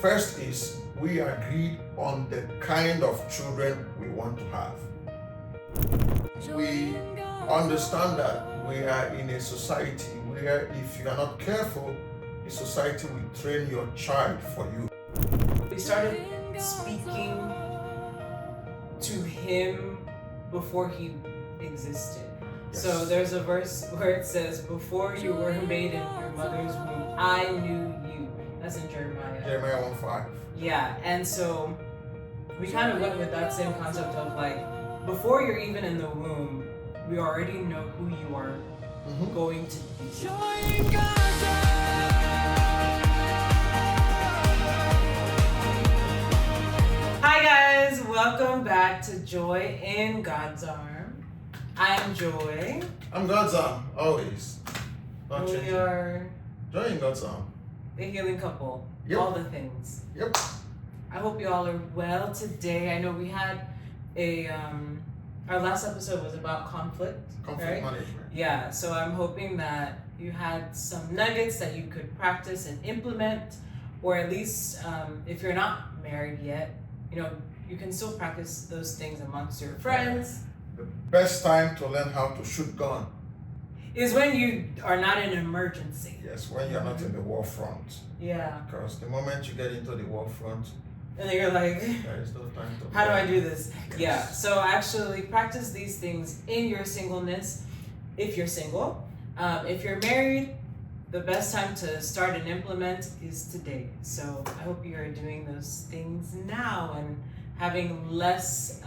First is we agreed on the kind of children we want to have. We understand that we are in a society where if you are not careful, the society will train your child for you. We started speaking to him before he existed. Yes. So there's a verse where it says, before you were made in your mother's womb, I knew you. That's in Jeremiah. Jeremiah 1:5. Yeah, and so we kind of went with that same concept of like, before you're even in the womb, we already know who you are going to be. Hi guys, welcome back to Joy in God's Arm. I'm Joy. I'm GodsArm, always. Not We changing. are JoyinGodsarm. the healing couple. Yep. All the things. Yep. I hope you all are well today. I know we had our last episode was about conflict. Conflict right? management. Yeah, so I'm hoping that you had some nuggets that you could practice and implement, or at least if you're not married yet, you can still practice those things amongst your friends. The best time to learn how to shoot gun. Is when you are not in an emergency. Yes, when you're not in the war front. Yeah. Because the moment you get into the war front, And then you're like, there is no time to how do I do this? Yes. Yeah. So actually practice these things in your singleness if you're single. If you're married, the best time to start and implement is today. So I hope you are doing those things now and having less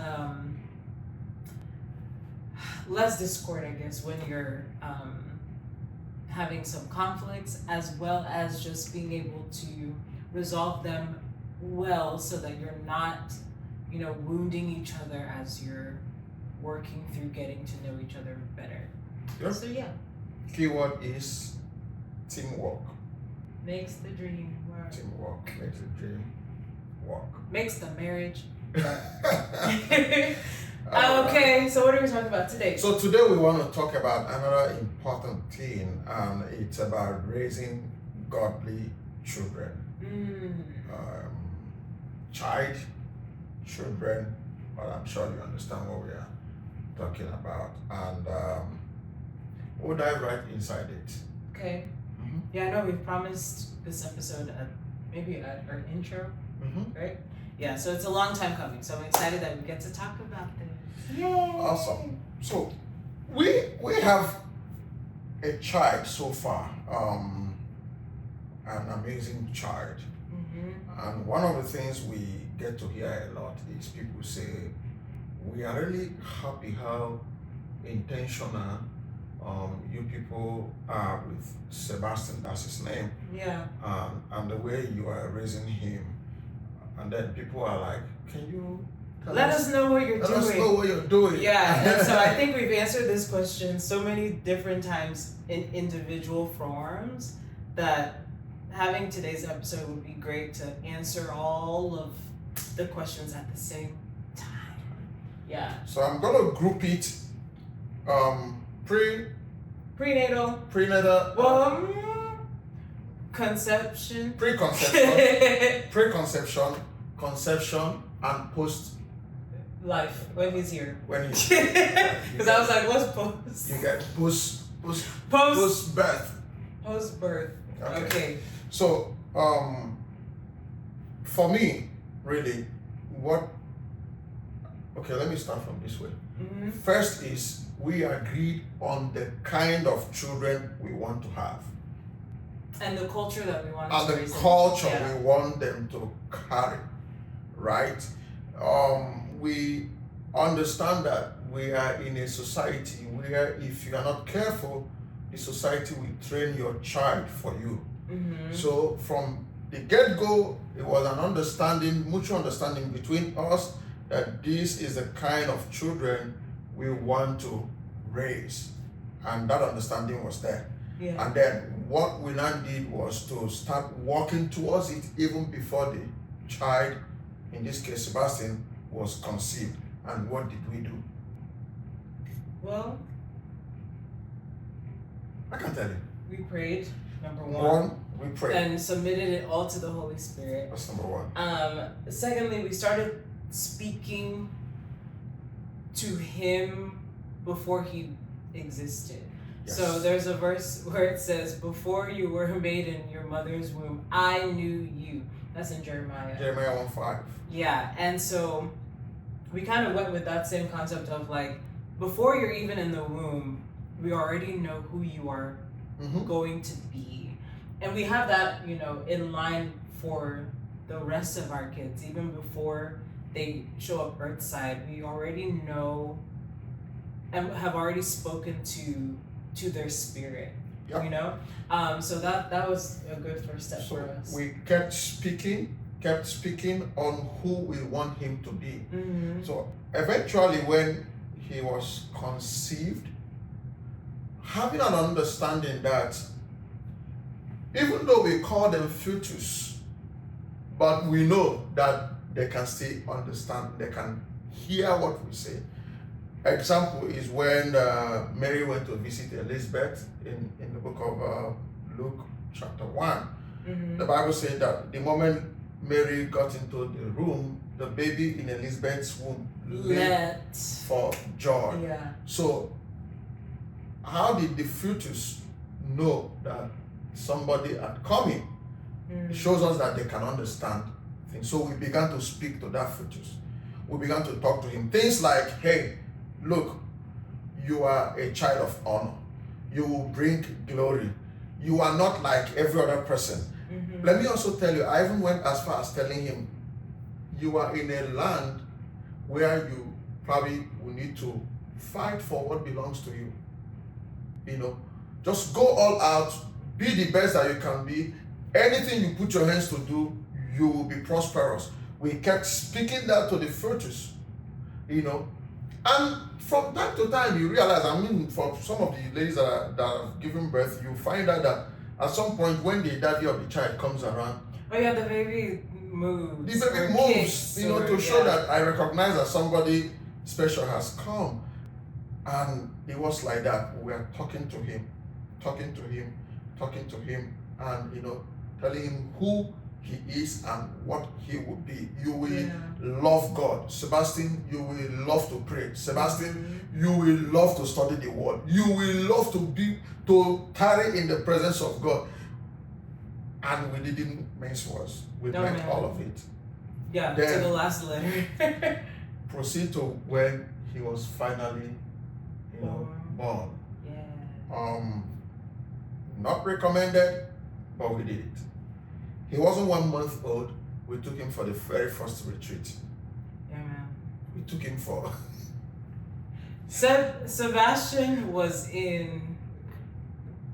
discord, I guess, when you're having some conflicts, as well as just being able to resolve them well so that you're not, wounding each other as you're working through getting to know each other better. Yep. So yeah, Keyword is teamwork. makes the dream work. Teamwork makes the dream work. Makes the marriage. Alright. Okay, so what are we talking about today? So today we want to talk about another important thing, and it's about raising godly children. Children, but I'm sure you understand what we are talking about. And we'll dive right inside it. Okay. Yeah, I know we've promised this episode maybe at our intro, right? Yeah, so it's a long time coming. So I'm excited that we get to talk about this. Yay! Awesome. So we have a child so far, an amazing child. And one of the things we get to hear a lot is people say, we are really happy how intentional you people are with Sebastian, that's his name. Yeah. And the way you are raising him. And then people are like, can you Let us know what you're let doing. us know what you're doing? Yeah, and so I think we've answered this question so many different times in individual forms that having today's episode would be great to answer all of the questions at the same time. Yeah. So I'm gonna group it Prenatal. prenatal, Conception. preconception, conception, and post Life when he's here. when you Because I was like, what's post? you get post birth. Post birth. Okay. So for me, really, let me start from this way. First is we agreed on the kind of children we want to have. And the culture that we want And to the raise them. culture Yeah. we want them to carry, right? We understand that we are in a society where if you are not careful, the society will train your child for you. So from the get-go, it was an mutual understanding between us that this is the kind of children we want to raise. And that understanding was there. Yeah. And then what we now did was to start working towards it even before the child, in this case Sebastian, was conceived. And what did we do? Well, I can tell you. we prayed, number one. We prayed. And submitted it all to the Holy Spirit. That's number one. Secondly, we started speaking to him before he existed. Yes. So there's a verse where it says, "Before you were made in your mother's womb, I knew you." That's in Jeremiah. Jeremiah 1:5. Yeah, and so we kind of went with that same concept of like, before you're even in the womb, we already know who you are going to be. And we have that, in line for the rest of our kids. Even before they show up earthside, we already know and have already spoken to their spirit. Yep. So that was a good first step for us. We kept speaking on who we want him to be. So eventually, when he was conceived, having an understanding that even though we call them fetus, but we know that they can still understand, they can hear what we say. Example is when Mary went to visit Elizabeth in the book of Luke chapter 1. The Bible said that the moment Mary got into the room, the baby in Elizabeth's womb leapt for joy. Yeah. So how did the fetus know that somebody had come in? It shows us that they can understand things. So we began to speak to that fetus. We began to talk to him. Things like, hey, look, you are a child of honor. You will bring glory. You are not like every other person. Let me also tell you, I even went as far as telling him, you are in a land where you probably will need to fight for what belongs to you. Just go all out, be the best that you can be. Anything you put your hands to do, you will be prosperous. We kept speaking that to the fetus, and from time to time you realize, for some of the ladies that have given birth, you find out that at some point when the daddy of the child comes around, the baby moves. The baby moves, to show that I recognize that somebody special has come. And it was like that. We were talking to him, and telling him who he is and what he would be. You will love God. Sebastian, you will love to pray. Sebastian, you will love to study the word. You will love to tarry in the presence of God. And we didn't mince words. We meant all of it. Yeah, then, to the last letter. Proceed to when he was finally, born. Yeah. Not recommended, but we did it. He wasn't 1 month old. We took him for the very first retreat. Yeah, man. We took him for. Sebastian was in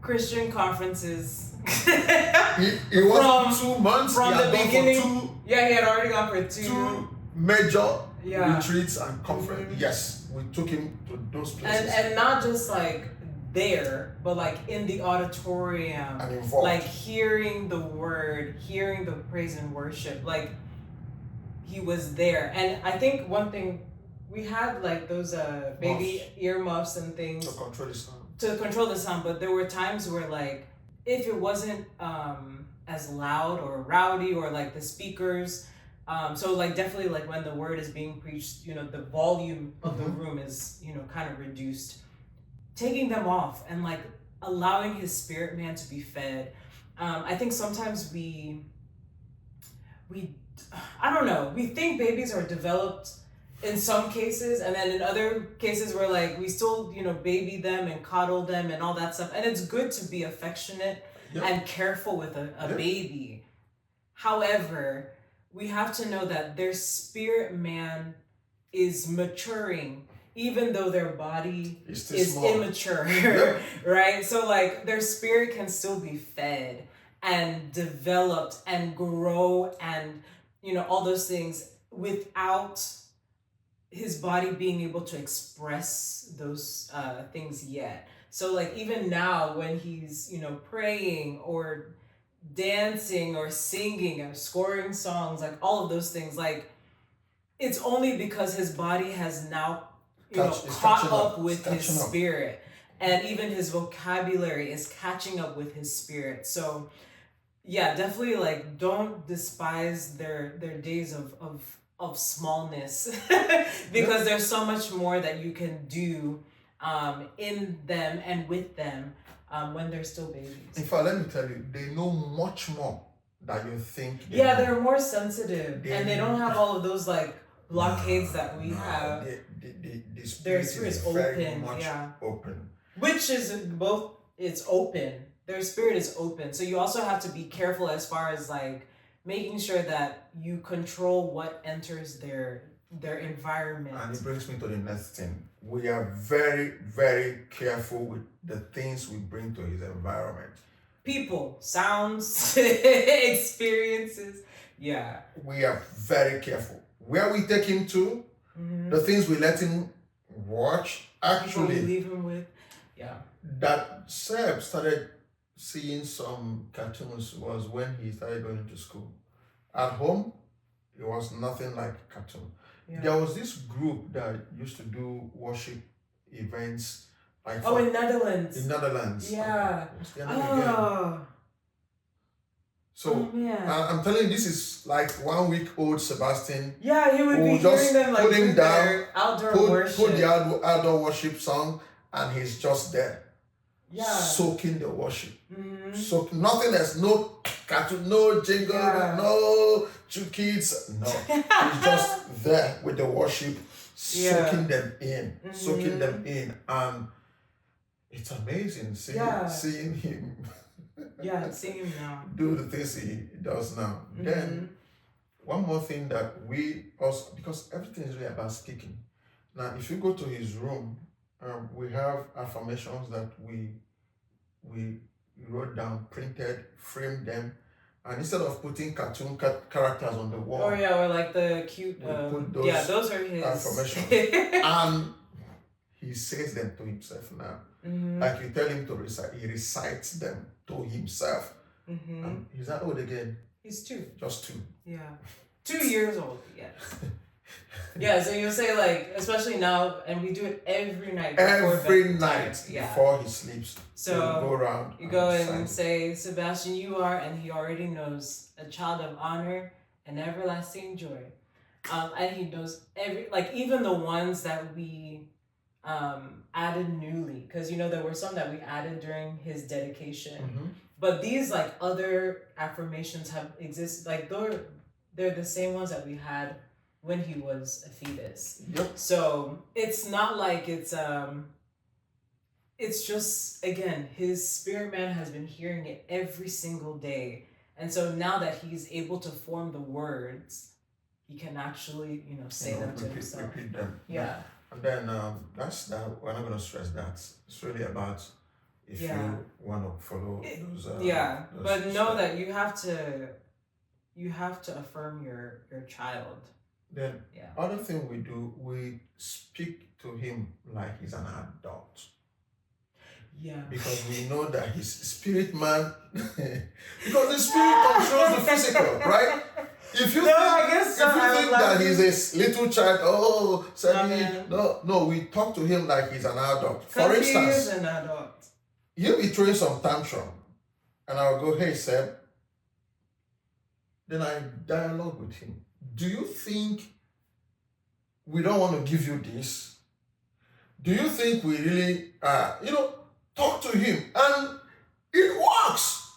Christian conferences. He was 2 months from the beginning. He had already gone for two major retreats and conferences. Yes, we took him to those places. And not just like there, but like in the auditorium, and involved. Like hearing the word, hearing the praise and worship, like he was there. And I think one thing, we had like those baby earmuffs and things to control the sound. But there were times where like if it wasn't as loud or rowdy or like the speakers, so like definitely like when the word is being preached, the volume of the room is kind of reduced. Taking them off and like allowing his spirit man to be fed. I think sometimes we I don't know, we think babies are developed in some cases, and then in other cases we're like, we still, baby them and coddle them and all that stuff. And it's good to be affectionate and careful with a baby. However, we have to know that their spirit man is maturing, even though their body is immature, right? So like their spirit can still be fed and developed and grow and, all those things without his body being able to express those things yet. So like even now when he's, praying or dancing or singing or scoring songs, like all of those things, like it's only because his body has now caught up with his spirit, and even his vocabulary is catching up with his spirit. So yeah, definitely like don't despise their days of smallness because there's so much more that you can do in them and with them when they're still In babies. fact, let me tell you, they know much more than you think they Yeah, know. they're more sensitive and they don't have all of those like blockades that we have. The Their spirit spirit's is very open, much yeah. open. Which is both, it's open. Their spirit is open. So you also have to be careful as far as like making sure that you control what enters their environment. And it brings me to the next thing. We are very, very careful with the things we bring to his environment. People, sounds, experiences. Yeah. We are very careful. Where we take him to, the things we let him watch, People actually, we leave him with. Yeah. that Seb started seeing some cartoons was when he started going to school. At home, it was nothing like a cartoon. Yeah. There was this group that used to do worship events, like in Netherlands. in Netherlands. Yeah. What's their name again? So I'm telling you, this is like 1 week old Sebastian. Yeah, he would be just hearing them like put him down, their outdoor worship. Put the outdoor worship song, and he's just there. Yeah. Soaking the worship. So nothing else, no cartoon, no jingle, no two kids. No. He's just there with the worship, soaking them in, soaking them in. And it's amazing seeing him. Yeah, seeing him now. Do the things he does now. Then one more thing that we also, because everything is really about speaking. Now, if you go to his room, we have affirmations that we wrote down, printed, framed them, and instead of putting cartoon characters on the wall, or like the cute, put those those are his affirmations, and he says them to himself now. Like you tell him to recite, he recites them to himself. And he's that old again? He's 2. Just 2. Yeah. 2 years old, yes. Yeah, so you'll say like, especially now, and we do it every night. Before he sleeps. So you go around. You go and say, Sebastian, you are, and he already knows, a child of honor and everlasting joy. And he knows even the ones that we added newly, because there were some that we added during his dedication. But these like other affirmations have exist, like they're the same ones that we had when he was a fetus. Yep. So it's not like it's just, again, his spirit man has been hearing it every single day. And so now that he's able to form the words, he can actually, say them to himself. Repeat them. Yeah. And then that's that. We're not going to stress that. It's really about if you want to follow those. But know that you have to affirm your child. Then other thing we do, we speak to him like he's an adult. Yeah. Because we know that he's spirit man. Because the spirit controls the physical, right? If you think that he's a little child, no, we talk to him like he's an adult. For instance, he is an adult. He'll be throwing some tantrum, and I'll go, "Hey, Seb." Then I dialogue with him. Do you think we don't want to give you this? Do you think we really, talk to him, and it works?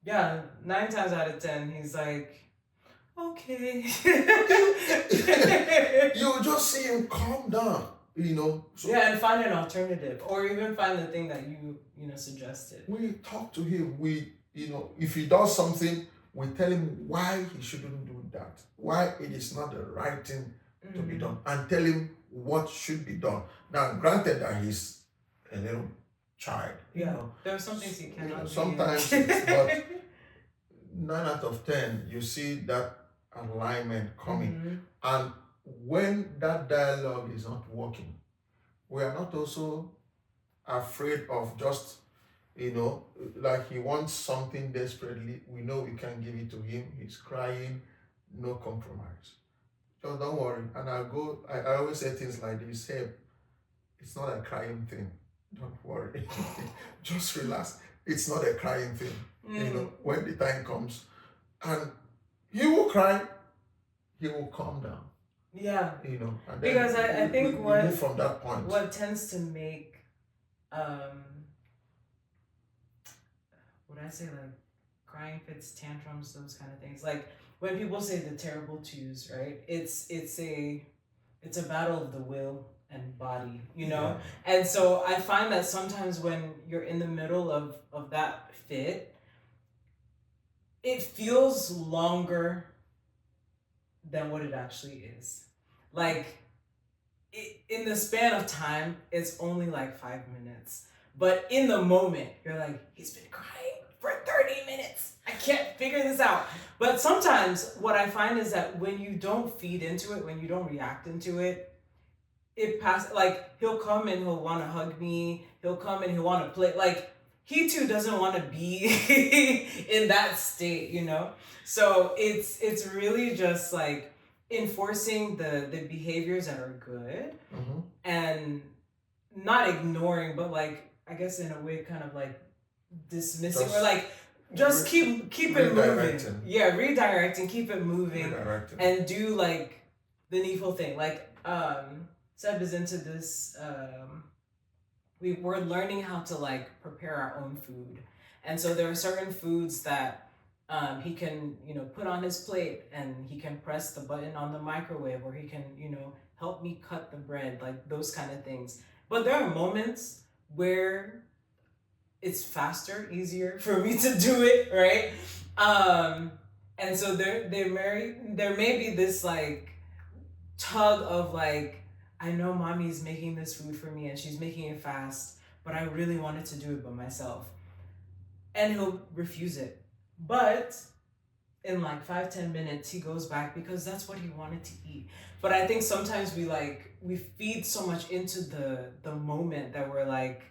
Yeah, 9 times out of 10, he's like, okay. You just see him calm down, So and find an alternative, or even find the thing that you suggested. We talk to him. If he does something, we tell him why he shouldn't do that, why it is not the right thing to be done, and tell him what should be done. Now, granted that he's a little child. There are some things he cannot do. Sometimes, but 9 out of 10, you see that alignment coming. And when that dialogue is not working, we are not also afraid of just, like he wants something desperately. We know we can't give it to him. He's crying, no compromise. So don't worry. And I always say things like this. Hey, it's not a crying thing. Don't worry. Just relax. It's not a crying thing. when the time comes. And he will cry, he will calm down. Yeah. And then because I think we move from that point. What tends to make would I say like crying fits, tantrums, those kind of things. Like when people say the terrible twos, right? It's a battle of the will and body, Yeah. And so I find that sometimes when you're in the middle of that fit, it feels longer than what it actually is. Like in the span of time, it's only like 5 minutes. But in the moment, you're like, he's been crying for 30 minutes. I can't figure this out. But sometimes what I find is that when you don't feed into it, when you don't react into it, it passes. Like he'll come and he'll want to hug me. He'll come and he'll want to play. Like he too doesn't want to be in that state, So it's really just like enforcing the behaviors that are good and not ignoring, but like I guess in a way kind of like dismissing or like just keep it moving. Yeah, redirecting, keep it moving and do like the needful thing. Like Seb is into this we're learning how to like prepare our own food. And so there are certain foods that he can, put on his plate and he can press the button on the microwave or he can, help me cut the bread, like those kind of things. But there are moments where it's faster, easier for me to do it, right? And so there may be this like tug of like, I know mommy's making this food for me and she's making it fast, but I really wanted to do it by myself. And he'll refuse it. But in like 5-10 minutes, he goes back because that's what he wanted to eat. But I think sometimes we feed so much into the moment that we're like,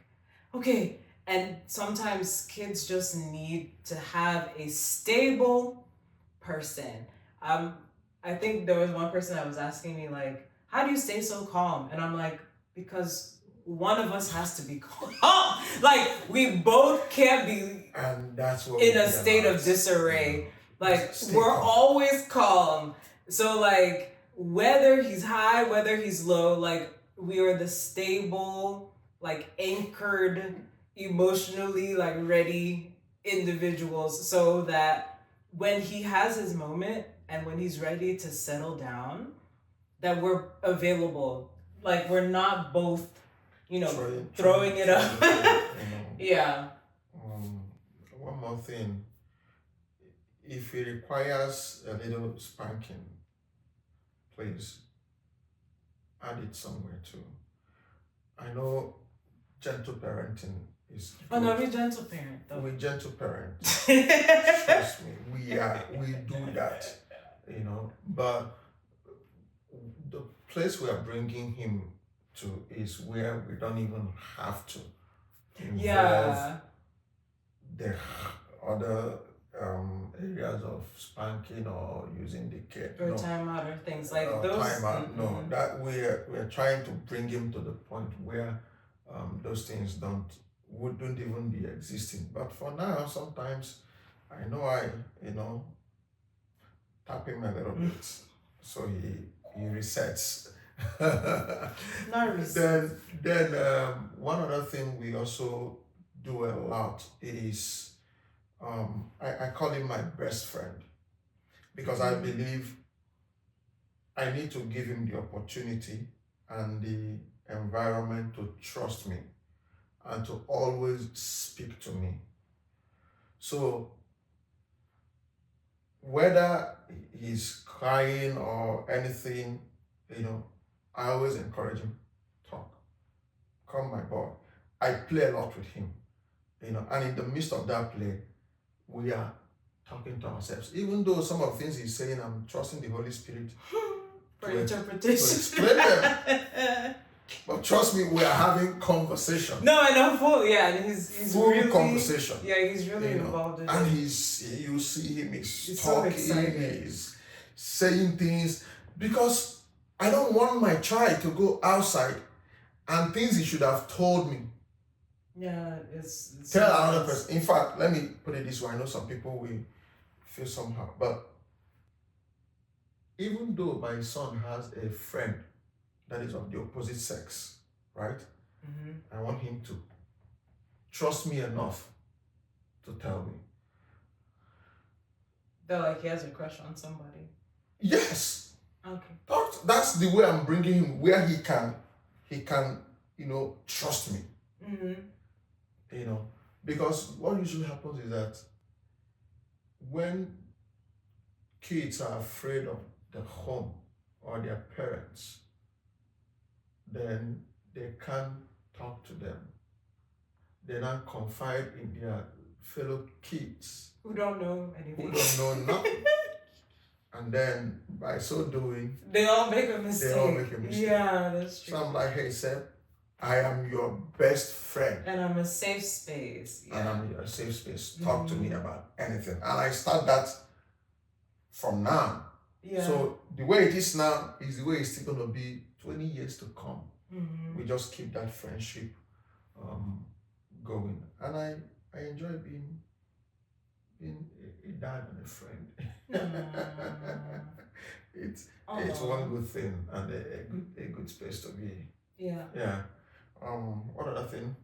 okay. And sometimes kids just need to have a stable person. I think there was one person that was asking me like, how do you stay so calm? And I'm like, because one of us has to be calm. Like we both can't be and that's what in a state of disarray. Like we're always calm. So like whether he's high, whether he's low, like we are the stable, like anchored, emotionally like ready individuals, so that when he has his moment and when he's ready to settle down, that we're available. Like we're not both, throwing it up. Yeah. One more thing. If he requires a little spanking, please add it somewhere too. I know gentle parenting is good. Oh no, we gentle parent though. We gentle parent. Trust me, we do that, but the place we are bringing him to is where we don't even have to involve the other areas of spanking or using the kid or timeout or things like those. Timeout, no. That we're trying to bring him to the point where those things wouldn't even be existing. But for now, sometimes I know tap him a little bit, so he resets. Not reset. Then one other thing we also do a lot is I call him my best friend, because I believe I need to give him the opportunity and the environment to trust me and to always speak to me. So whether he's crying or anything, I always encourage him, talk, come my boy. I play a lot with him, and in the midst of that play, we are talking to ourselves. Even though some of the things he's saying, I'm trusting the Holy Spirit for interpretation to explain them. But trust me, we are having conversation. No, I know full. Yeah, and he's full really, conversation. Yeah, he's really involved in it. And you see him, he's so talking, excited. He's saying things, because I don't want my child to go outside and things he should have told me. Yeah, it's Tell another person. In fact, let me put it this way. I know some people will feel somehow, but even though my son has a friend that is of the opposite sex, right? I want him to trust me enough to tell me. Though, like, he has a crush on somebody. Yes. Okay. That's the way I'm bringing him, where he can, trust me. Because what usually happens is that when kids are afraid of the home or their parents, then they can't talk to them. They don't confide in their fellow kids who don't know anything. Who don't know nothing. And then by so doing, they all make a mistake. Yeah, that's true. So I'm like, hey, Seb, I am your best friend. And I'm a safe space. Yeah. And I'm your safe space. Talk to me about anything. And I start that from now. Yeah. So the way it is now is the way it's still going to be 20 years to come. We just keep that friendship going. And I enjoy being a dad and a friend. It's one good thing and a good space to be. Yeah. Yeah. What other thing?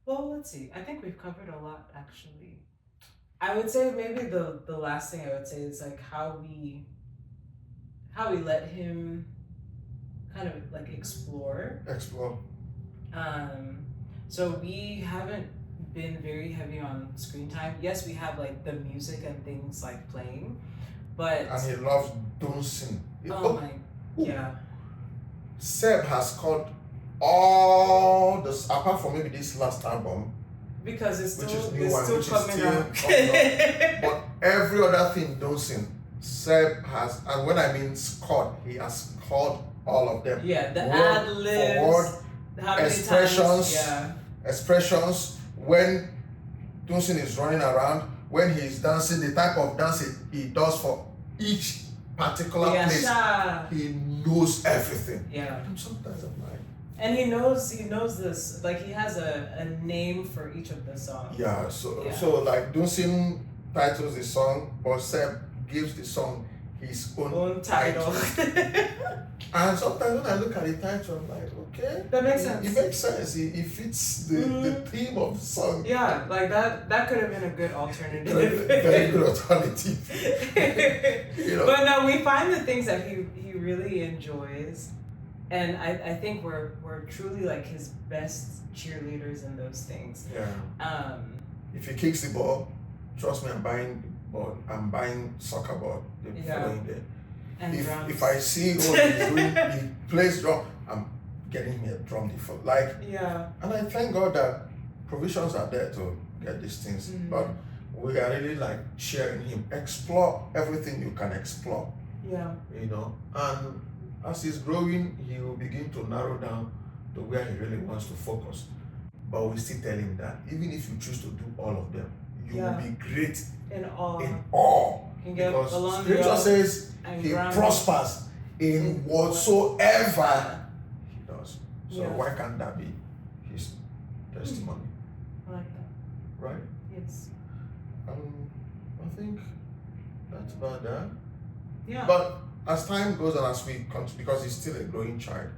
Let's see. I think we've covered a lot actually. I would say maybe the last thing I would say is like how we let him kind of like explore. So we haven't been very heavy on screen time. Yes, we have like the music and things like playing, but and he loves dancing. Yeah. Seb has caught all this apart from maybe this last album. Because it's still coming out. But every other thing dancing, Seb has, and when I mean scored, he has scored all of them. Yeah, the ad-libs, expressions, when dancing is running around, when he's dancing, the type of dancing he does for each particular place, he knows everything. Yeah. And sometimes I'm like, and he knows this, like he has a name for each of the songs. Yeah, so like dancing titles the song, but Seb gives the song his own title. And sometimes when I look at the title, I'm like, okay, that makes sense. It makes sense. It fits the theme of the song. Yeah, like that could have been a good alternative. Very good alternative. But no, we find the things that he really enjoys, and I think we're truly like his best cheerleaders in those things. Yeah. If he kicks the ball, trust me, I'm buying soccer ball the following day. And if I see what he's doing, he plays drum, I'm getting him a drum default. And I thank God that provisions are there to get these things. But we are really like sharing him. Explore everything you can explore. Yeah. And as he's growing, he will begin to narrow down to where he really wants to focus. But we still tell him that even if you choose to do all of them, you will be great in all. Because scripture says he prospers in whatsoever he does. So why can't that be his testimony? I like that. Right? Yes. I think that's about that. Yeah. But as time goes on, because he's still a growing child,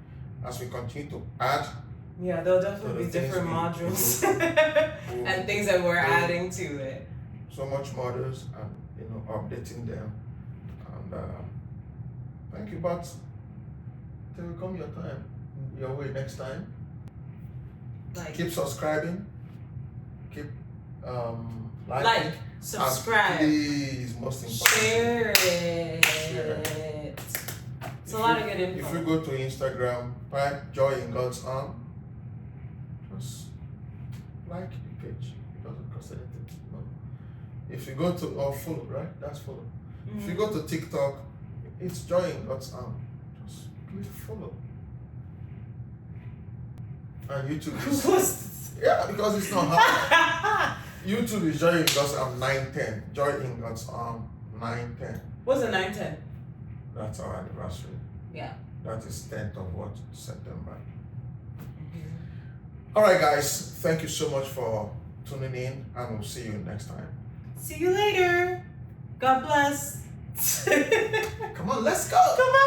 as we continue to add. Yeah, there'll definitely be different modules and things that we're adding to it. So much modules and updating them. And thank you, but till we come your way next time. Keep subscribing. Keep liking. Subscribe. And please, most important. Share it. It's a lot of good info. If you go to Instagram, type Joy in God's Arm. Just like the page. It doesn't cost anything. No. If you go to follow, right? That's follow. If you go to TikTok, it's Joy in God's Arm. Just please follow. And YouTube is because it's not hard. YouTube is Joy in God's Arm 910. Joy in God's Arm 910. What's a 910? That's our anniversary. Yeah. That is 10th of September. All right, guys. Thank you so much for tuning in, and we'll see you next time. See you later. God bless. Come on, let's go. Come on.